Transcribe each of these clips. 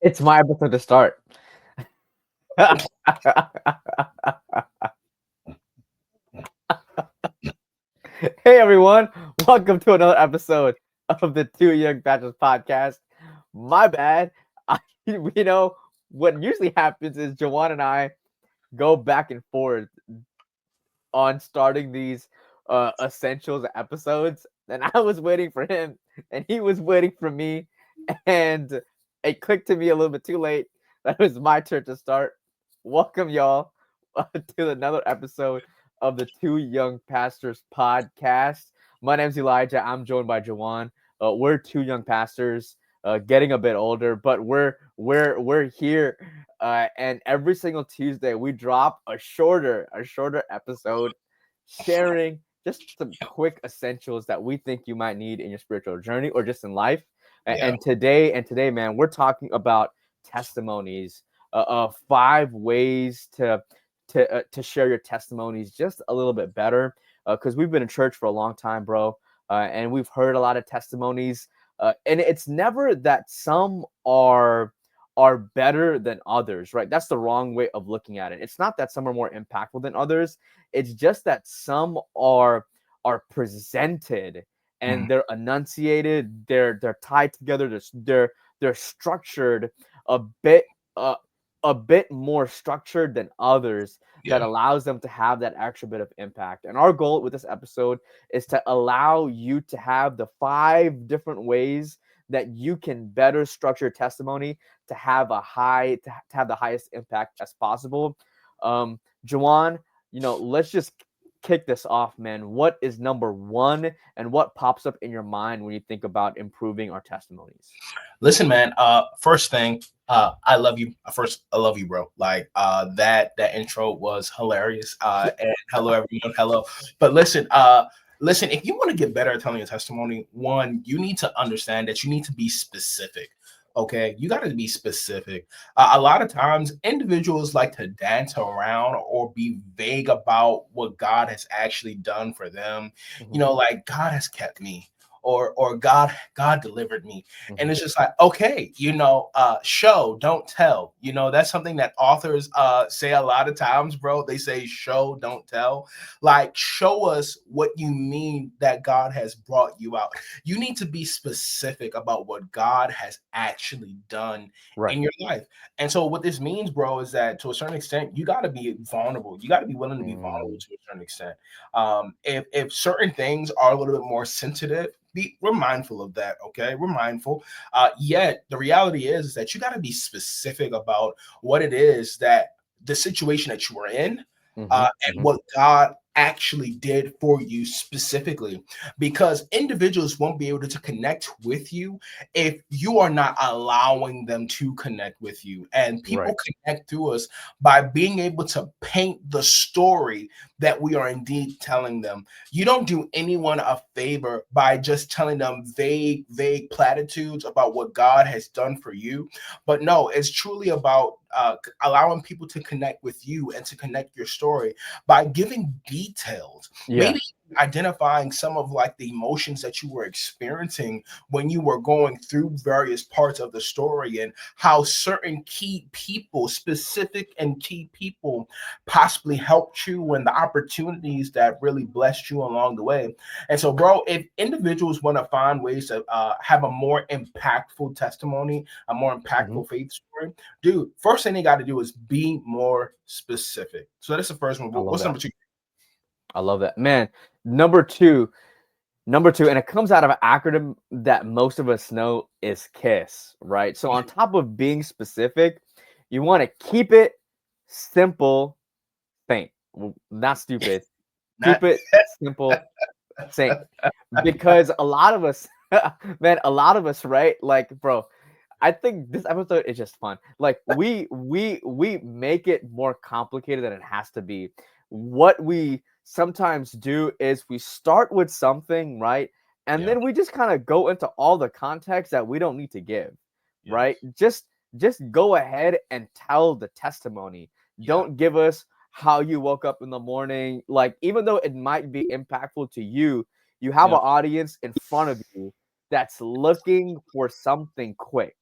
It's my episode to start. Hey everyone, welcome to another episode of the Two Young Bachelors podcast. My bad. You know, what usually happens is Jawan and I go back and forth on starting these essentials episodes, and I was waiting for him, and he was waiting for me, and it clicked to me a little bit too late that it was my turn to start. Welcome, y'all, to another episode of the Two Young Pastors podcast. My name's Elijah. I'm joined by Jawan. We're two young pastors, getting a bit older, but we're here, and every single Tuesday we drop a shorter episode, sharing just some quick essentials that we think you might need in your spiritual journey or just in life. Yeah. And today, man, we're talking about testimonies. 5 ways to share your testimonies just a little bit better, because we've been in church for a long time, bro, and we've heard a lot of testimonies, and it's never that some are better than others, right? That's the wrong way of looking at it. It's not that some are more impactful than others. It's just that some are presented and Mhm. they're enunciated, they're tied together, they're structured a bit uh, a bit more structured than others, that Yeah. allows them to have that extra bit of impact. And our goal with this episode is to allow you to have the 5 different ways that you can better structure testimony to have to have the highest impact as possible. Jawan, let's just kick this off, man. What is number one, and what pops up in your mind when you think about improving our testimonies? Listen, man. First thing, I love you. First, I love you, bro. Like, that intro was hilarious. And hello, everyone. Hello. But listen. If you want to get better at telling your testimony, one, you need to understand that you need to be specific. Okay, you got to be specific. A lot of times, individuals like to dance around or be vague about what God has actually done for them. Mhm, Like God has kept me, or God delivered me. And mhm. it's just like, okay, show don't tell. That's something that authors say a lot of times, bro. They say show don't tell. Like, show us what you mean that God has brought you out. You need to be specific about what God has actually done Right. in your life. And so what this means, bro, is that to a certain extent you got to be vulnerable. You got to be willing to be vulnerable Mm, to a certain extent. If certain things are a little bit more sensitive, we're mindful of that. Okay, we're mindful. Yet the reality is that you got to be specific about what it is, that the situation that you are in, mhm, and mhm. what God actually did for you specifically, because individuals won't be able to connect with you if you are not allowing them to connect with you. And Right. people connect to us by being able to paint the story that we are indeed telling them. You don't do anyone a favor by just telling them vague platitudes about what God has done for you. But no, it's truly about allowing people to connect with you and to connect your story by giving details. Yeah. Maybe identifying some of like the emotions that you were experiencing when you were going through various parts of the story, and how certain key people, specific and key people, possibly helped you, and the opportunities that really blessed you along the way. And so, bro, if individuals want to find ways to have a more impactful testimony, a more Mhm. impactful faith story, dude, first thing they got to do is be more specific. So that's the first one. I love What's that. number two? I love that. Man, number two, number two, and it comes out of an acronym that most of us know is KISS, right? So on top of being specific, you want to keep it simple, faint. Not stupid. Keep Not it simple, saint. Because a lot of us, man, a lot of us, right? Like, bro, I think this episode is just fun. Like, we make it more complicated than it has to be. What we sometimes do is we start with something, right? And yeah, then we just kind of go into all the context that we don't need to give, right? yes, Just go ahead and tell the testimony. yeah, Don't give us how you woke up in the morning. Like, even though it might be impactful to you, you have yeah, an audience in front of you that's looking for something quick.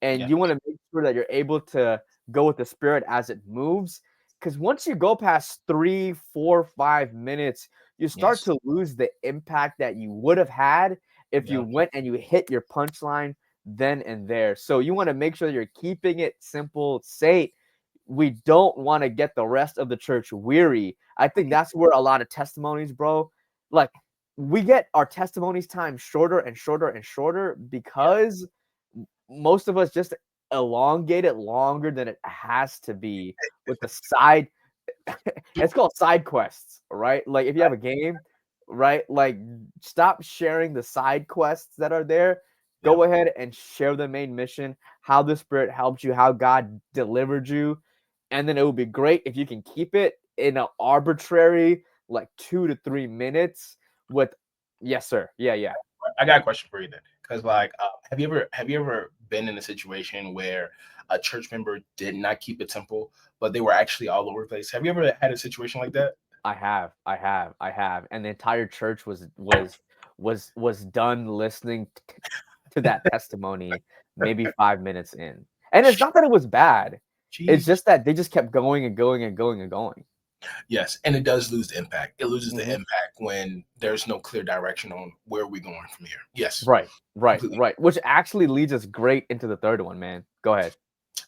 and Yeah. you want to make sure that you're able to go with the spirit as it moves. Because once you go past 3, 4, 5 minutes, you start Yes. to lose the impact that you would have had if you Yeah. went and you hit your punchline then and there. So you want to make sure that you're keeping it simple. Say, we don't want to get the rest of the church weary. I think that's where a lot of testimonies, bro, like we get our testimonies time shorter and shorter and shorter Yeah. because most of us just elongate it longer than it has to be with the side. It's called side quests, right? Like if you have a game, right? Like stop sharing the side quests that are there. Yeah. Go ahead and share the main mission, how the spirit helped you, how God delivered you, and then it would be great if you can keep it in an arbitrary like 2 to 3 minutes with yes sir, yeah. I got a question for you then, because like, have you ever been in a situation where a church member did not keep it simple, but they were actually all over the place? Have you ever had a situation like that? I have, and the entire church was done listening to that testimony maybe 5 minutes in. And it's not that it was bad. It's Jeez. just that they just kept going and going and going and going. Yes, and it does lose the impact. It loses the Mhm. impact when there's no clear direction on where we're going from here. Yes, Right, right, completely. right. Which actually leads us great into the third one, man. Go ahead.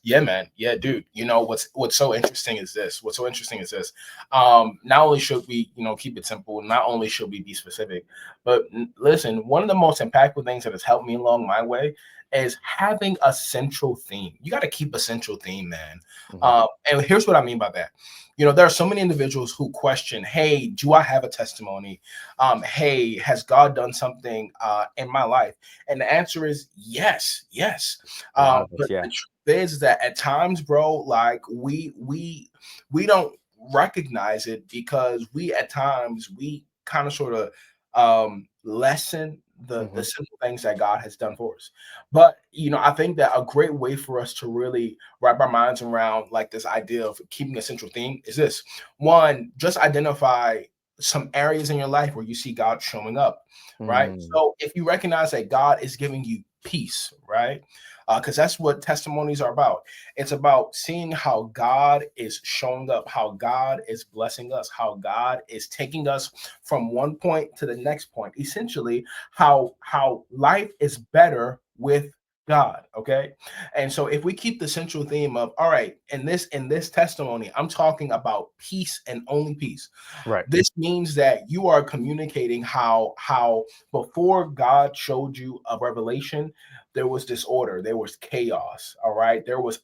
Yeah, man. Yeah, dude. You know what's so interesting is this. What's so interesting is this. Not only should we, keep it simple, not only should we be specific, but listen, one of the most impactful things that has helped me along my way is having a central theme. You got to keep a central theme, man. Mhm, And here's what I mean by that. There are so many individuals who question, hey, do I have a testimony? Hey, has God done something in my life? And the answer is yes, yes. a lot of us, But yeah. the truth is that at times, bro, like we don't recognize it because we at times we kind of sort of lessen the Mhm, simple things that God has done for us. But I think that a great way for us to really wrap our minds around like this idea of keeping a central theme is this. One, just identify some areas in your life where you see God showing up, right? mm, So if you recognize that God is giving you peace, right? Because that's what testimonies are about. It's about seeing how God is showing up, how God is blessing us, how God is taking us from one point to the next point. Essentially, how life is better with God. Okay. And so if we keep the central theme of all right, in this testimony, I'm talking about peace and only peace. right. This means that you are communicating how before God showed you a revelation, there was disorder, there was chaos, all right, there was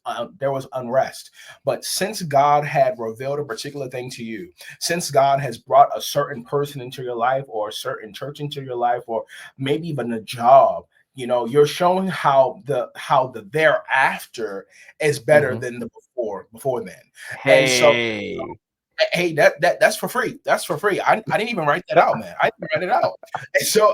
unrest. But since God had revealed a particular thing to you, since God has brought a certain person into your life or a certain church into your life or maybe even a job, you're showing how the thereafter is better Mhm. than the before then. And so Hey. hey, that's for free. That's for free. I didn't even write that out, man. I didn't write it out.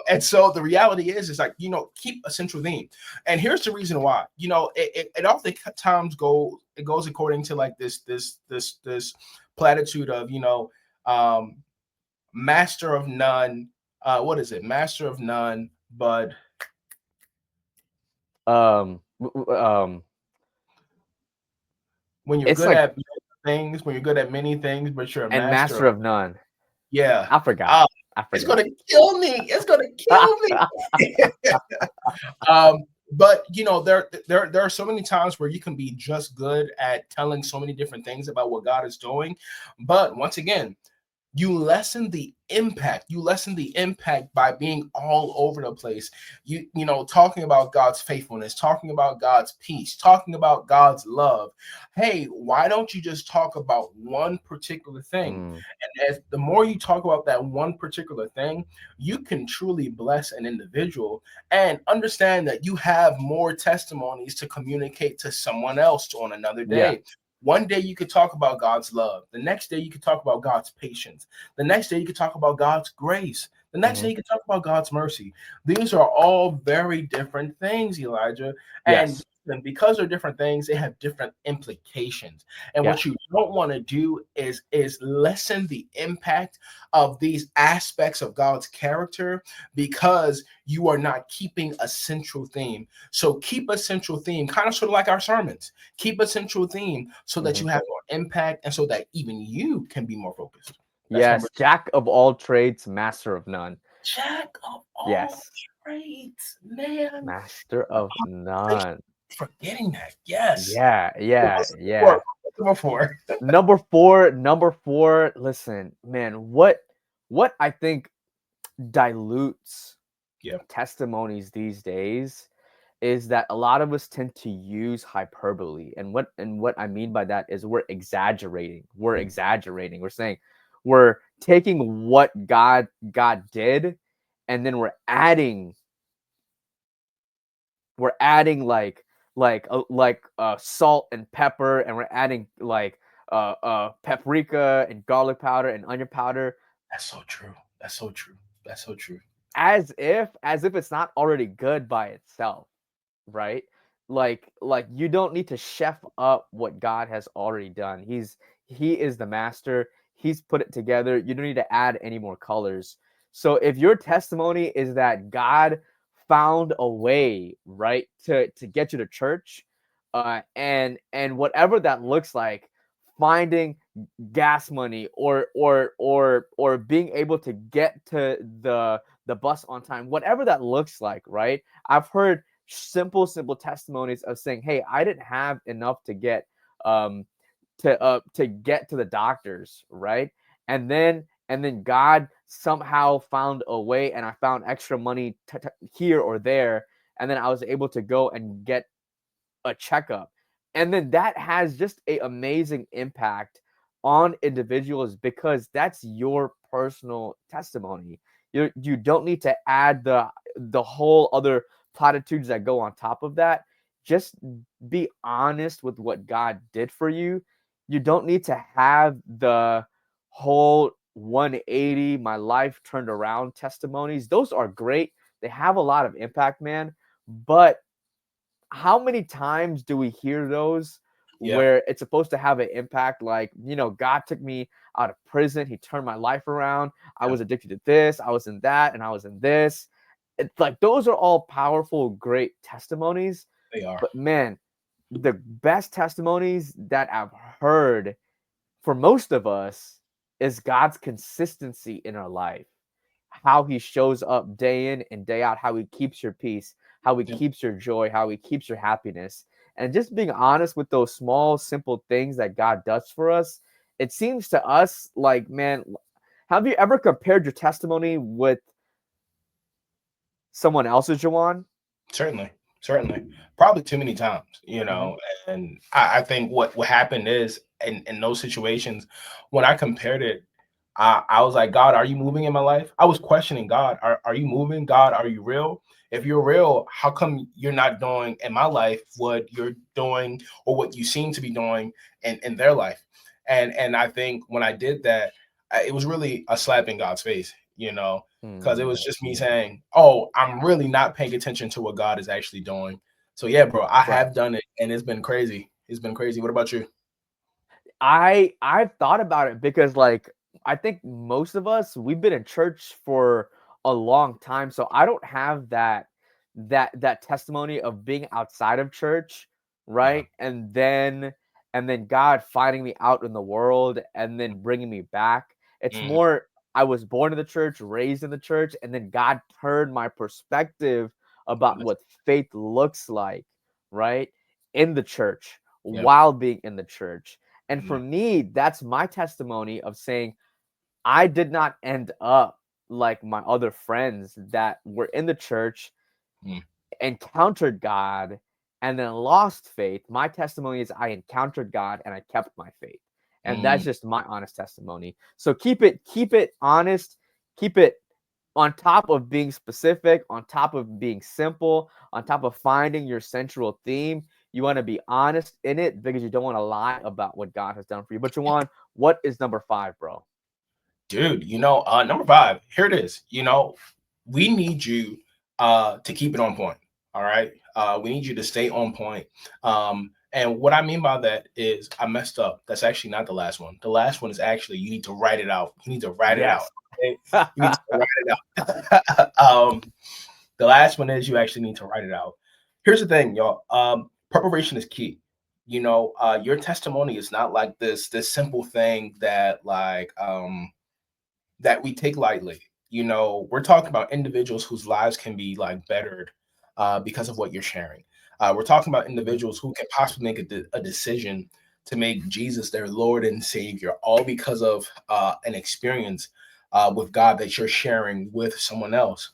And so the reality is like, keep a central theme. And here's the reason why. It oftentimes goes according to like this platitude of, um master of none. What is it? Master of none, but when you're It's good like at things, when you're good at many things, but you're a and master master of of none. yeah. I forgot. Uh, I it's forgot. gonna kill me. It's gonna kill me. But there are so many times where you can be just good at telling so many different things about what God is doing. But once again, you lessen the impact by being all over the place. Talking about God's faithfulness, talking about God's peace, talking about God's love. Hey, why don't you just talk about one particular thing? Mm, And as the more you talk about that one particular thing, you can truly bless an individual and understand that you have more testimonies to communicate to someone else on another yeah. day. One day you could talk about God's love. The next day you could talk about God's patience. The next day you could talk about God's grace. The next day Mhm. you could talk about God's mercy. These are all very different things, Elijah. And Yes. listen, because they're different things, they have different implications. And Yeah. what you don't want to do is lessen the impact of these aspects of God's character because you are not keeping a central theme. So keep a central theme, kind of sort of like our sermons. Keep a central theme so that Hmm. you have more impact and so that even you can be more focused. That's number Yes. Jack of all trades, master of none. jack of all Yes. trades, man. Master of Thank you none. for forgetting that. Yes. Yeah. Yeah. What's Yeah. number 4? What's number 4? Number four. Listen, man, what I think dilutes Yeah. testimonies these days is that a lot of us tend to use hyperbole. And what I mean by that is we're exaggerating. We're exaggerating. We're saying we're taking what God did, and then we're adding salt and pepper, and we're adding paprika and garlic powder and onion powder, That's so true. That's so true. That's so true. as if it's not already good by itself, right? Like you don't need to chef up what God has already done. He is the master. He's put it together. You don't need to add any more colors. So if your testimony is that God found a way, right, to get you to church, and whatever that looks like, finding gas money, or being able to get to the bus on time, whatever that looks like, right? I've heard simple testimonies of saying, "Hey, I didn't have enough to get um to get to the doctors, right? And then God somehow found a way, and I found extra money here or there, and then I was able to go and get a checkup." And then that has just a amazing impact on individuals because that's your personal testimony. You don't need to add the whole other platitudes that go on top of that. Just be honest with what God did for you. You don't need to have the whole 180 my life turned around testimonies. Those are great. They have a lot of impact, man. But how many times do we hear those Yeah. where it's supposed to have an impact, like, God took me out of prison, he turned my life around, I Yeah. was addicted to this, I was in that, and I was in this. It's like those are all powerful, great testimonies. They are. But man, the best testimonies that I've heard for most of us is God's consistency in our life, how he shows up day in and day out, how he keeps your peace, how he Yeah. keeps your joy, how he keeps your happiness. And just being honest with those small, simple things that God does for us, it seems to us like, man, have you ever compared your testimony with someone else's, Jawan? Certainly, certainly, probably too many times, Hmm. and I think what happened is in those situations when I compared it, I was like, God, are you moving in my life? I was questioning God, are you moving? God, are you real? If you're real, how come you're not doing in my life what you're doing or what you seem to be doing in their life? And I think when I did that, it was really a slap in God's face, because it Mm, was just me saying, "Oh, I'm really not paying attention to what God is actually doing." So yeah, bro, I right. have done it, and it's been crazy. It's been crazy. What about you? I've thought about it because, like, I think most of us, we've been in church for a long time, so I don't have that testimony of being outside of church, Yeah. right? And then God finding me out in the world and then bringing me back. It's Mhm. more, I was born in the church, raised in the church, and then God turned my perspective about That's- what faith looks like, right? In the church, Yeah. while being in the church. And for Mhm. me, that's my testimony of saying I did not end up like my other friends that were in the church, Mhm. encountered God, and then lost faith. My testimony is I encountered God and I kept my faith. And that's Mhm. just my honest testimony. So keep it honest, keep it on top of being specific, on top of being simple, on top of finding your central theme. You want to be honest in it because you don't want to lie about what God has done for you. But Jawan, what is number five, bro? Dude, number 5, here it is. We need you to keep it on point. All right. We need you to stay on point. And what I mean by that is I messed up. That's actually not the last one. The last one is actually you need to write it out. You need to write it out. Yes. Okay? You need to write it out. The last one is you actually need to write it out. Here's the thing, y'all. Preparation is key. Your testimony is not like this simple thing that we take lightly. We're talking about individuals whose lives can be like bettered because of what you're sharing. We're talking about Mhm, individuals who can possibly make a decision to make Jesus their Lord and Savior, all because of an experience with God that you're sharing with someone else.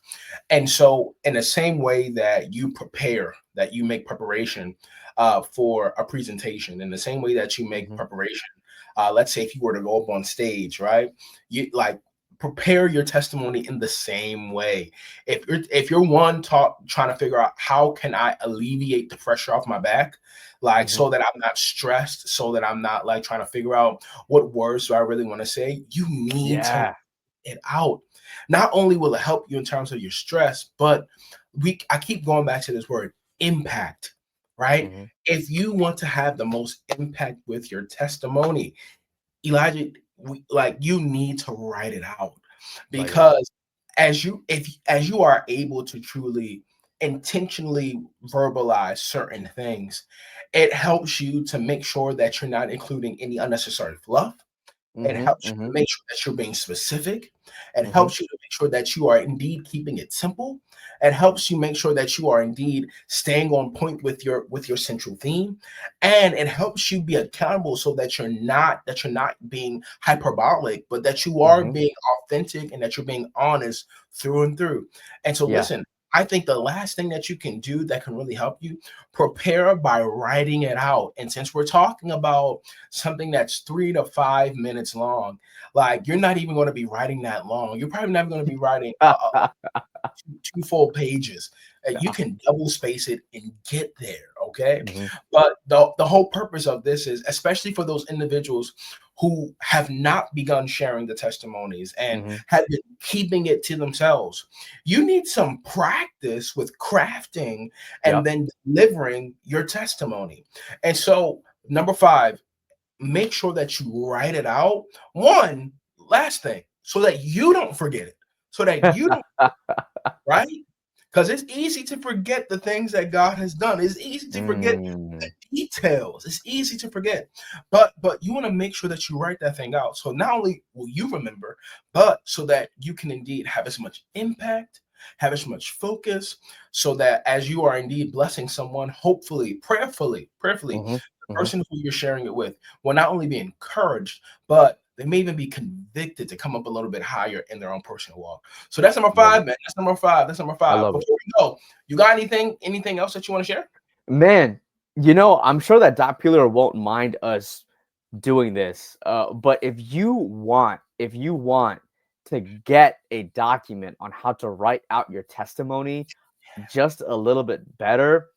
And so, in the same way that you prepare, that you make preparation for a presentation, in the same way that you make mhm, preparation, let's say if you were to go up on stage, right? You like prepare your testimony in the same way. If you're one trying to figure out how can I alleviate the pressure off my back, like mhm. so that I'm not stressed, so that I'm not like trying to figure out what words do I really want to say, you need to Yeah. it out. Not only will it help you in terms of your stress, but I keep going back to this word impact, right? Mhm. If you want to have the most impact with your testimony, Elijah, you need to write it out Right, yeah. because as you are able to truly intentionally verbalize certain things, it helps you to make sure that you're not including any unnecessary fluff. It Mhm, helps you to mhm, make sure that you're being specific. It mhm, helps you to make sure that you are indeed keeping it simple. It helps you make sure that you are indeed staying on point with your central theme. And it helps you be accountable so that you're not being hyperbolic, but that you are mhm. being authentic and that you're being honest through and through. And so Yeah. listen, I think the last thing that you can do that can really help you prepare by writing it out. And since we're talking about something that's 3 to 5 minutes long, like you're not even going to be writing that long. You're probably never going to be writing two full pages. You can double space it and get there, okay? Mhm, But the whole purpose of this is, especially for those individuals who have not begun sharing the testimonies and mhm. have been keeping it to themselves, you need some practice with crafting and Yep. then delivering your testimony. And so, number five, make sure that you write it out. One last thing, so that you don't forget it, so that you don't, right? Because it's easy to forget the things that God has done. It's easy to forget the Mm. details. It's easy to forget. But you want to make sure that you write that thing out. So not only will you remember, but so that you can indeed have as much impact, have as much focus, so that as you are indeed blessing someone, hopefully, prayerfully, Mhm, the mhm, person who you're sharing it with will not only be encouraged, but they may even be convicted to come up a little bit higher in their own personal walk. So that's number love it. five, man. That's number five. That's number I five. love it. Before we go, you got anything else that you want to share? Man, I'm sure that Doc Peeler won't mind us doing this. But if you want to get a document on how to write out your testimony just a little bit better,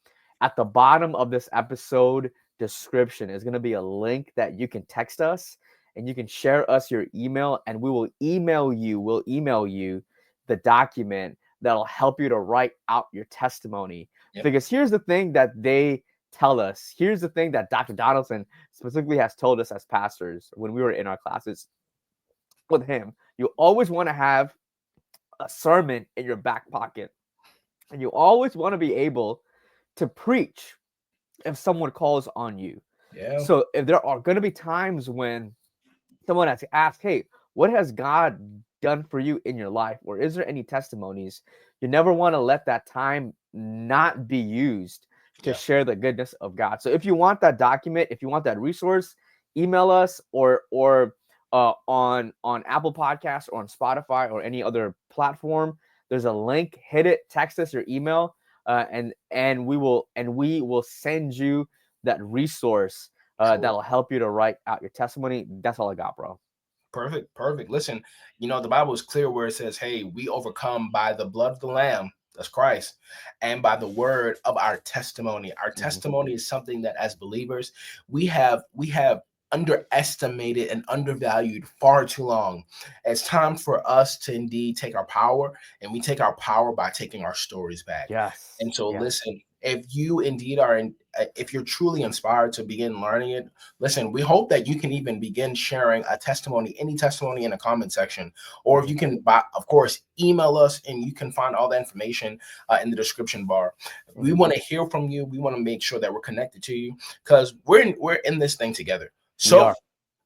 at the bottom of this episode description is going to be a link that you can text us and you can share us your email and we'll email you the document that'll help you to write out your testimony. Yep. Because here's the thing that they tell us. Here's the thing that Dr. Donaldson specifically has told us as pastors when we were in our classes with him. You always want to have a sermon in your back pocket, and you always want to be able to preach if someone calls on you. Yeah. So if there are going to be times when someone has asked, hey, what has God done for you in your life? Or is there any testimonies? You never want to let that time not be used to Yeah. share the goodness of God. So if you want that document, if you want that resource, email us or on Apple Podcasts or on Spotify or any other platform. There's a link. Hit it. Text us your email, and we will send you that resource Cool. that'll help you to write out your testimony. That's all I got, bro. Perfect. Perfect. Listen, the Bible is clear where it says, "Hey, we overcome by the blood of the Lamb." That's Christ, and by the word of our testimony. Our Mm-hmm. testimony is something that, as believers, we have. underestimated and undervalued far too long. It's time for us to indeed take our power, and we take our power by taking our stories back. Yes. And so, Yes. listen, if you indeed are in, if you're truly inspired to begin learning it, listen, we hope that you can even begin sharing a testimony, any testimony in the comment section, or if you can, of course, email us, and you can find all the information in the description bar. We want to hear from you. We want to make sure that we're connected to you, because we're in this thing together. We So, are.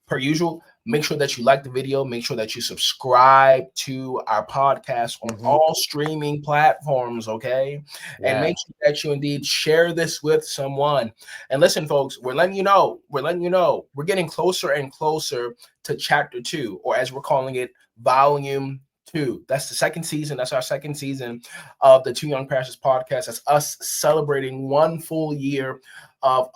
per usual, make sure that you like the video. Make sure that you subscribe to our podcast on all streaming platforms, okay? And Yeah. make sure that you indeed share this with someone. And listen, folks, we're letting you know, we're getting closer and closer to chapter 2, or as we're calling it, volume 2. That's the second season. That's our second season of the Two Young Pastors podcast. That's us celebrating one full year of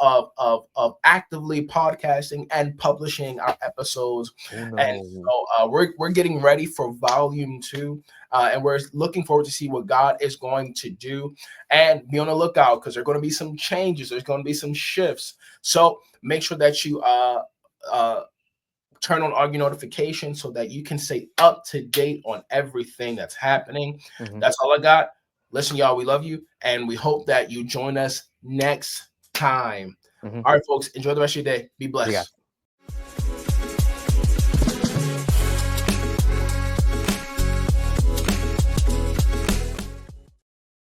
actively podcasting and publishing our episodes. Oh And no. so we're getting ready for volume 2, and we're looking forward to see what God is going to do. And be on the lookout, because there are going to be some changes. There's going to be some shifts. So make sure that you uh, turn on all your notifications so that you can stay up to date on everything that's happening. That's all I got. Listen, y'all, we love you, and we hope that you join us next time. Mhm. All right, folks, enjoy the rest of your day. Be See ya. blessed.